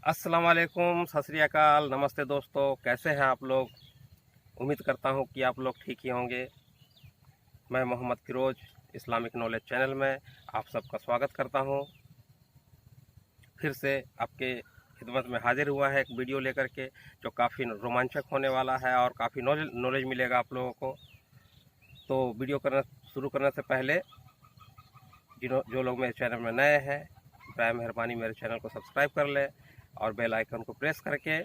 अस्सलाम वालेकुम, सत श्री अकाल, नमस्ते दोस्तों। कैसे हैं आप लोग? उम्मीद करता हूं कि आप लोग ठीक ही होंगे। मैं Mohammad Firoz Islamic knowledge channel में आप सबका स्वागत करता हूं। फिर से आपके खिदमत में हाजिर हुआ है एक वीडियो लेकर के, जो काफ़ी रोमांचक होने वाला है और काफ़ी नॉलेज मिलेगा आप लोगों को। तो वीडियो शुरू करने से पहले जो लोग मेरे चैनल में नए हैं, बराए मेहरबानी मेरे चैनल को सब्सक्राइब कर लें और बेल आइकन को प्रेस करके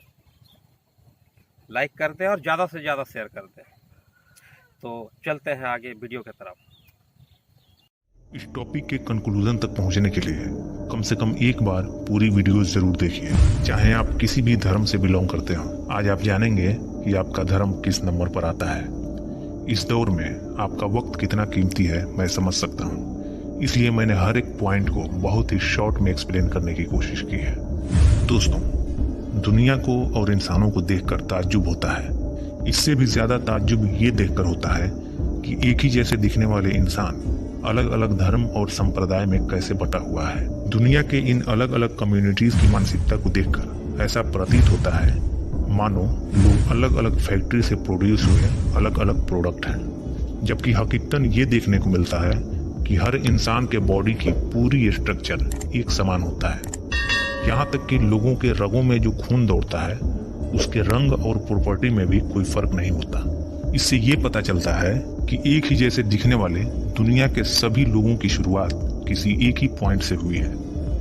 लाइक कर दें और ज़्यादा से ज़्यादा शेयर कर दें। तो चलते हैं आगे वीडियो की तरफ। इस टॉपिक के कंक्लूजन तक पहुंचने के लिए कम से कम एक बार पूरी वीडियो जरूर देखिए, चाहे आप किसी भी धर्म से बिलोंग करते हो। आज आप जानेंगे कि आपका धर्म किस नंबर पर आता है। इस दौर में आपका वक्त कितना कीमती है मैं समझ सकता हूँ, इसलिए मैंने हर एक पॉइंट को बहुत ही शॉर्ट में एक्सप्लेन करने की कोशिश की है। दोस्तों, दुनिया को और इंसानों को देखकर ताज्जुब होता है। इससे भी ज्यादा ताज्जुब ये देखकर होता है कि एक ही जैसे दिखने वाले इंसान अलग अलग धर्म और संप्रदाय में कैसे बटा हुआ है। दुनिया के इन अलग अलग कम्युनिटीज की मानसिकता को देखकर ऐसा प्रतीत होता है मानो लोग अलग अलग फैक्ट्री से प्रोड्यूस हुए अलग अलग प्रोडक्ट हैं, जबकि हकीकतन ये देखने को मिलता है कि हर इंसान के बॉडी की पूरी स्ट्रक्चर एक समान होता है। यहाँ तक कि लोगों के रगों में जो खून दौड़ता है उसके रंग और प्रॉपर्टी में भी कोई फर्क नहीं होता। इससे ये पता चलता है कि एक ही जैसे दिखने वाले दुनिया के सभी लोगों की शुरुआत किसी एक ही पॉइंट से हुई है।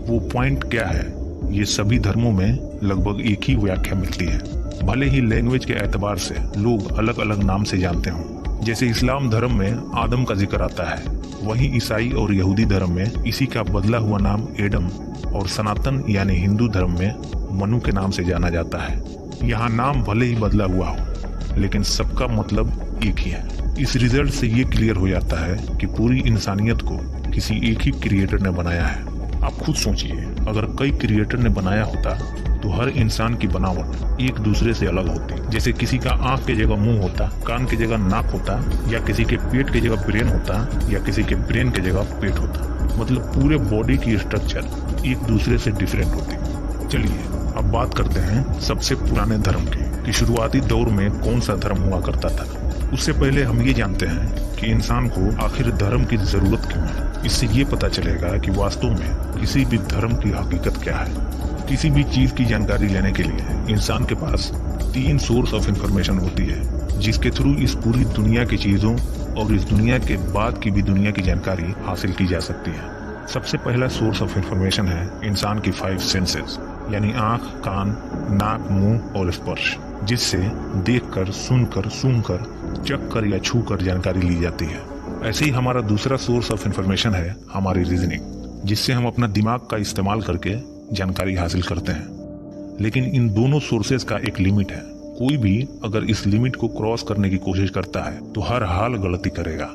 वो पॉइंट क्या है, ये सभी धर्मों में लगभग एक ही व्याख्या मिलती है। भले ही लैंग्वेज के एतबार से लोग अलग अलग नाम से जानते हों। जैसे इस्लाम धर्म में आदम का जिक्र आता है, वहीं ईसाई और यहूदी धर्म में इसी का बदला हुआ नाम एडम और सनातन यानी हिंदू धर्म में मनु के नाम से जाना जाता है। यहाँ नाम भले ही बदला हुआ हो, लेकिन सबका मतलब एक ही है। इस रिजल्ट से ये क्लियर हो जाता है कि पूरी इंसानियत को किसी एक ही क्रिएटर ने बनाया है। आप खुद सोचिए, अगर कई क्रिएटर ने बनाया होता तो हर इंसान की बनावट एक दूसरे से अलग होती। जैसे किसी का आंख की जगह मुंह होता, कान की जगह नाक होता, या किसी के पेट की जगह ब्रेन होता, या किसी के ब्रेन की जगह पेट होता। मतलब पूरे बॉडी की स्ट्रक्चर एक दूसरे से डिफरेंट होती। चलिए अब बात करते हैं सबसे पुराने धर्म की, कि शुरुआती दौर में कौन सा धर्म हुआ करता था। उससे पहले हम ये जानते हैं कि इंसान को आखिर धर्म की जरूरत क्यों है। इससे ये पता चलेगा कि वास्तव में किसी भी धर्म की हकीकत क्या है। किसी भी चीज की जानकारी लेने के लिए इंसान के पास 3 सोर्स ऑफ इंफॉर्मेशन होती है, जिसके थ्रू इस पूरी दुनिया की चीजों और इस दुनिया के बाद की भी दुनिया की जानकारी हासिल की जा सकती है। सबसे पहला सोर्स ऑफ इंफॉर्मेशन है इंसान की 5 सेंसेस, यानी आंख, कान, नाक, मुंह और स्पर्श, जिससे देखकर, सुनकर, सूंघकर, चखकर या छूकर जानकारी ली जाती है। ऐसे ही हमारा दूसरा सोर्स ऑफ इंफॉर्मेशन है हमारी रीजनिंग, जिससे हम अपना दिमाग का इस्तेमाल करके जानकारी हासिल करते हैं। लेकिन इन दोनों सोर्सेज का एक लिमिट है। कोई भी अगर इस लिमिट को क्रॉस करने की कोशिश करता है तो हर हाल गलती करेगा।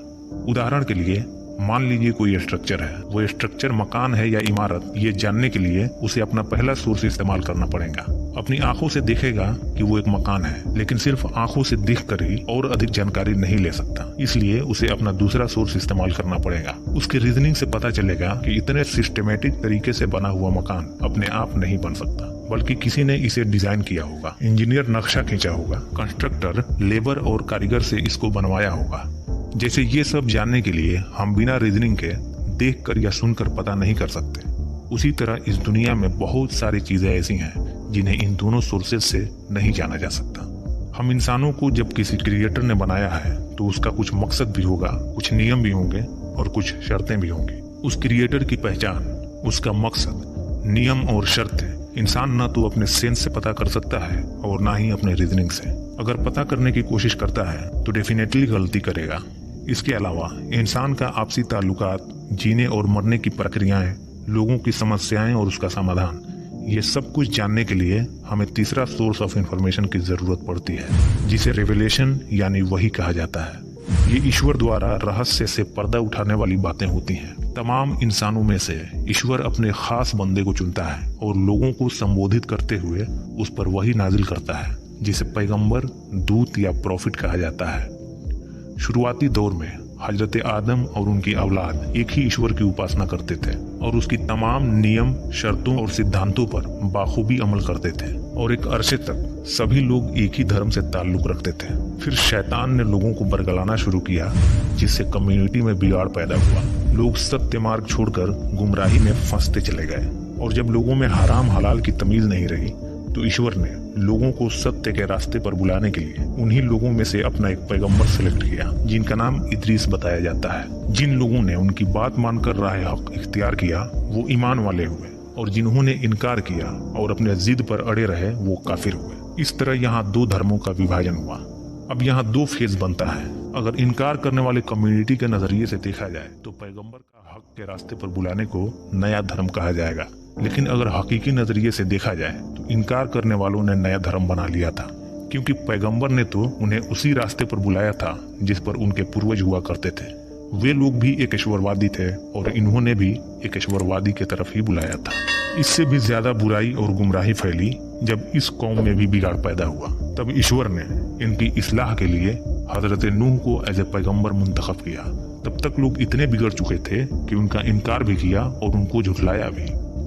उदाहरण के लिए मान लीजिए कोई स्ट्रक्चर है, वो स्ट्रक्चर मकान है या इमारत, ये जानने के लिए उसे अपना पहला सोर्स इस्तेमाल करना पड़ेगा। अपनी आंखों से देखेगा कि वो एक मकान है, लेकिन सिर्फ आंखों से देखकर ही और अधिक जानकारी नहीं ले सकता, इसलिए उसे अपना दूसरा सोर्स इस्तेमाल करना पड़ेगा। उसके रीजनिंग से पता चलेगा कि इतने सिस्टमेटिक तरीके से बना हुआ मकान अपने आप नहीं बन सकता, बल्कि किसी ने इसे डिजाइन किया होगा, इंजीनियर नक्शा खींचा होगा, कंस्ट्रक्टर लेबर और कारीगर से इसको बनवाया होगा। जैसे ये सब जानने के लिए हम बिना रीजनिंग के देखकर या सुनकर पता नहीं कर सकते, उसी तरह इस दुनिया में बहुत सारी चीजें ऐसी हैं जिन्हें इन दोनों सोर्सेज से नहीं जाना जा सकता। हम इंसानों को जब किसी क्रिएटर ने बनाया है तो उसका कुछ मकसद भी होगा, कुछ नियम भी होंगे और कुछ शर्तें भी होंगी। उस क्रिएटर की पहचान, उसका मकसद, नियम और शर्तें इंसान न तो अपने सेंस से पता कर सकता है और ना ही अपने रीजनिंग से। अगर पता करने की कोशिश करता है तो डेफिनेटली गलती करेगा। इसके अलावा इंसान का आपसी ताल्लुकात, जीने और मरने की प्रक्रियाएं, लोगों की समस्याएं और उसका समाधान, ये सब कुछ जानने के लिए हमें तीसरा सोर्स ऑफ इंफॉर्मेशन की जरूरत पड़ती है, जिसे रेवलेशन यानी वही कहा जाता है। ये ईश्वर द्वारा रहस्य से पर्दा उठाने वाली बातें होती हैं। तमाम इंसानों में से ईश्वर अपने खास बंदे को चुनता है और लोगों को संबोधित करते हुए उस पर वही नाजिल करता है, जिसे पैगंबर, दूत या प्रॉफिट कहा जाता है। शुरुआती दौर में हजरत आदम और उनकी औलाद एक ही ईश्वर की उपासना करते थे और उसकी तमाम नियम, शर्तों और सिद्धांतों पर बाखूबी अमल करते थे और एक अरसे तक सभी लोग एक ही धर्म से ताल्लुक रखते थे। फिर शैतान ने लोगों को बरगलाना शुरू किया, जिससे कम्युनिटी में बिगाड़ पैदा हुआ। लोग सत्य मार्ग छोड़कर गुमराही में फंसते चले गए और जब लोगों में हराम हलाल की तमीज नहीं रही तो ईश्वर ने लोगों को सत्य के रास्ते पर बुलाने के लिए उन्हीं लोगों में से अपना एक पैगंबर सिलेक्ट किया, जिनका नाम इदरीस बताया जाता है। जिन लोगों ने उनकी बात मानकर राह हक इख्तियार किया वो ईमान वाले हुए और जिन्होंने इनकार किया और अपने जिद पर अड़े रहे वो काफिर हुए। इस तरह यहाँ 2 धर्मों का विभाजन हुआ। अब यहाँ 2 फेज बनता है। अगर इनकार करने वाले कम्युनिटी के नजरिए से देखा जाए तो पैगंबर का हक के रास्ते पर बुलाने को नया धर्म कहा जाएगा, लेकिन अगर हकीकी नजरिए से देखा जाए तो इनकार करने वालों ने नया धर्म बना लिया था, क्योंकि पैगंबर ने तो उन्हें उसी रास्ते पर बुलाया था जिस पर उनके पूर्वज हुआ करते थे। वे लोग भी एक ईश्वरवादी थे और इन्होंने भी एक ईश्वरवादी की तरफ ही बुलाया था। इससे भी ज्यादा बुराई और गुमराही फैली जब इस कौम में भी बिगाड़ पैदा हुआ। तब ईश्वर ने इनकी इस्लाह के लिए हजरत नूह को एज ए पैगंबर मुंतखब किया। तब तक लोग इतने बिगड़ चुके थे कि उनका इनकार भी किया और उनको झुठलाया भी,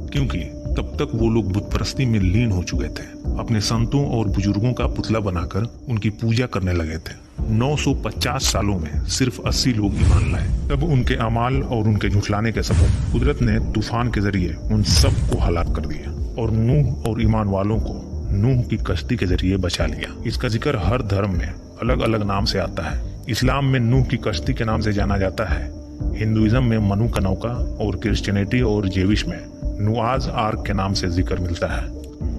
क्योंकि तब तक वो लोग बुतपरस्ती में लीन हो चुके थे। अपने संतों और बुजुर्गों का पुतला बनाकर उनकी पूजा करने लगे थे। 950 सालों में सिर्फ 80 लोग ईमान लाए। तब उनके अमाल और उनके झुठलाने के सबब कुदरत ने तूफान के जरिए उन सब को हलाक कर दिया और नूह और ईमान वालों को नूह की कश्ती के जरिए बचा लिया। इसका जिक्र हर धर्म में अलग अलग नाम से आता है। इस्लाम में नूह की कश्ती के नाम से जाना जाता है, हिंदुइज्म में मनु का नौका और क्रिश्चियनिटी और जेविश में नुआज आर्क के नाम से जिक्र मिलता है।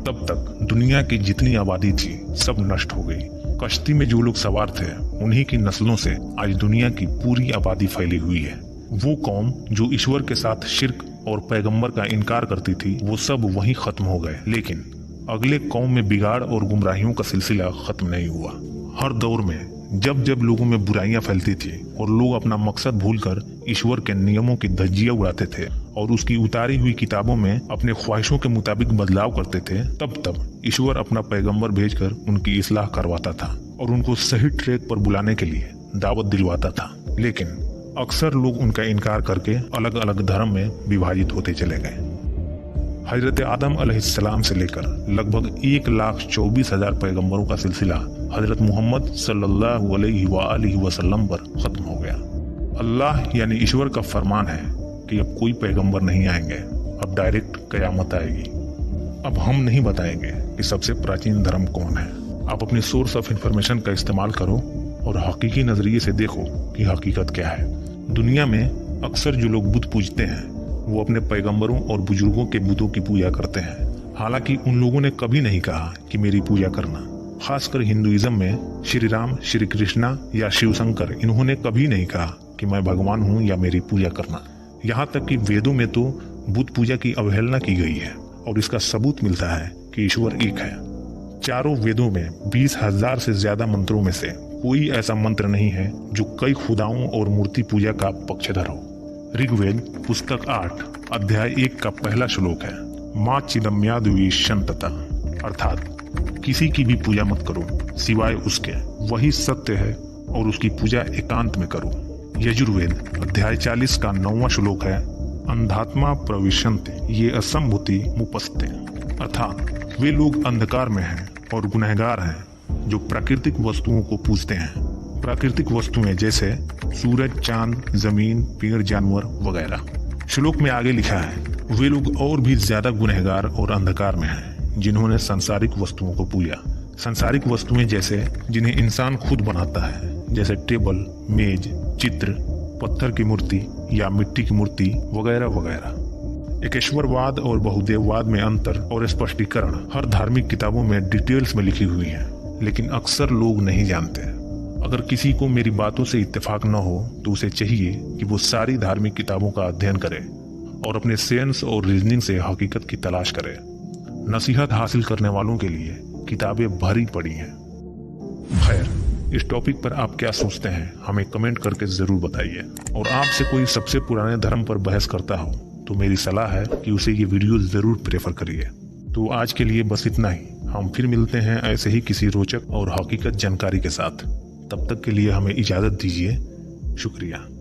तब तक दुनिया की जितनी आबादी थी सब नष्ट हो गई। कश्ती में जो लोग सवार थे उन्हीं की नस्लों से आज दुनिया की पूरी आबादी फैली हुई है। वो कौम जो ईश्वर के साथ शिर्क और पैगंबर का इनकार करती थी वो सब वहीं खत्म हो गए, लेकिन अगले कौम में बिगाड़ और गुमराहियों का सिलसिला खत्म नहीं हुआ। हर दौर में जब जब लोगों में बुराइयां फैलती थी और लोग अपना मकसद भूलकर ईश्वर के नियमों की धज्जियां उड़ाते थे और उसकी उतारी हुई किताबों में अपने ख्वाहिशों के मुताबिक बदलाव करते थे, तब ईश्वर अपना पैगंबर भेजकर उनकी इस्लाह करवाता था और उनको सही ट्रैक पर बुलाने के लिए दावत दिलवाता था। लेकिन अक्सर लोग उनका इनकार करके अलग अलग धर्म में विभाजित होते चले गए। हजरत आदम अलैहिस्सलाम से लेकर लगभग 1,24,000 पैगंबरों का सिलसिला हजरत मोहम्मद सल्लल्लाहु अलैहि वसल्लम पर खत्म हो गया। अल्लाह यानी ईश्वर का फरमान है कि अब कोई पैगंबर नहीं आएंगे, अब डायरेक्ट कयामत आएगी। अब हम नहीं बताएंगे कि सबसे प्राचीन धर्म कौन है। आप अपनी सोर्स ऑफ इंफॉर्मेशन का इस्तेमाल करो और हकीकी नजरिए से देखो कि हकीकत क्या है। दुनिया में अक्सर जो लोग बुत पूजते हैं वो अपने पैगंबरों और बुजुर्गों के बुतों की पूजा करते हैं। हालांकि उन लोगों ने कभी नहीं कहा कि मेरी पूजा करना। खासकर हिंदुइज्म में श्री राम, श्री कृष्णा या शिव शंकर, इन्होंने कभी नहीं कहा कि मैं भगवान हूँ या मेरी पूजा करना। यहाँ तक कि वेदों में तो बुत पूजा की अवहेलना की गई है और इसका सबूत मिलता है कि ईश्वर एक है। चारों वेदों में 20,000 से ज्यादा मंत्रों में से कोई ऐसा मंत्र नहीं है जो कई खुदाओं और मूर्ति पूजा का पक्षधर हो। ऋग्वेद पुस्तक 8 अध्याय 1 का पहला श्लोक है, माँ चिदम्याद्वी शंतता, अर्थात किसी की भी पूजा मत करो सिवाय उसके, वही सत्य है और उसकी पूजा एकांत में करो। यजुर्वेद अध्याय 40 का 9वां श्लोक है, अंधात्मा प्रविशन्ते ये असंभूति मुपस्ते, अर्थात वे लोग अंधकार में हैं और गुनहगार हैं जो प्राकृतिक वस्तुओं को पूजते हैं। प्राकृतिक वस्तुएं जैसे सूरज, चांद, जमीन, पेड़, जानवर वगैरह। श्लोक में आगे लिखा है, वे लोग और भी ज्यादा गुनहगार और अंधकार में हैं जिन्होंने सांसारिक वस्तुओं को पूजा। सांसारिक वस्तुएं जैसे जिन्हें इंसान खुद बनाता है, जैसे टेबल, मेज, चित्र, पत्थर की मूर्ति या मिट्टी की मूर्ति वगैरह वगैरह। एकेश्वरवाद और बहुदेववाद में अंतर और स्पष्टीकरण हर धार्मिक किताबों में डिटेल्स में लिखी हुई है, लेकिन अक्सर लोग नहीं जानते। अगर किसी को मेरी बातों से इत्तेफाक न हो तो उसे चाहिए कि वो सारी धार्मिक किताबों का अध्ययन करे और अपने सेंस और रीजनिंग से हकीकत की तलाश करे। नसीहत हासिल करने वालों के लिए किताबें भरी पड़ी हैं। खैर, इस टॉपिक पर आप क्या सोचते हैं हमें कमेंट करके जरूर बताइए। और आपसे कोई सबसे पुराने धर्म पर बहस करता हो तो मेरी सलाह है कि उसे ये वीडियो जरूर प्रेफर करिए। तो आज के लिए बस इतना ही। हम फिर मिलते हैं ऐसे ही किसी रोचक और हकीकत जानकारी के साथ। तब तक के लिए हमें इजाजत दीजिए। शुक्रिया।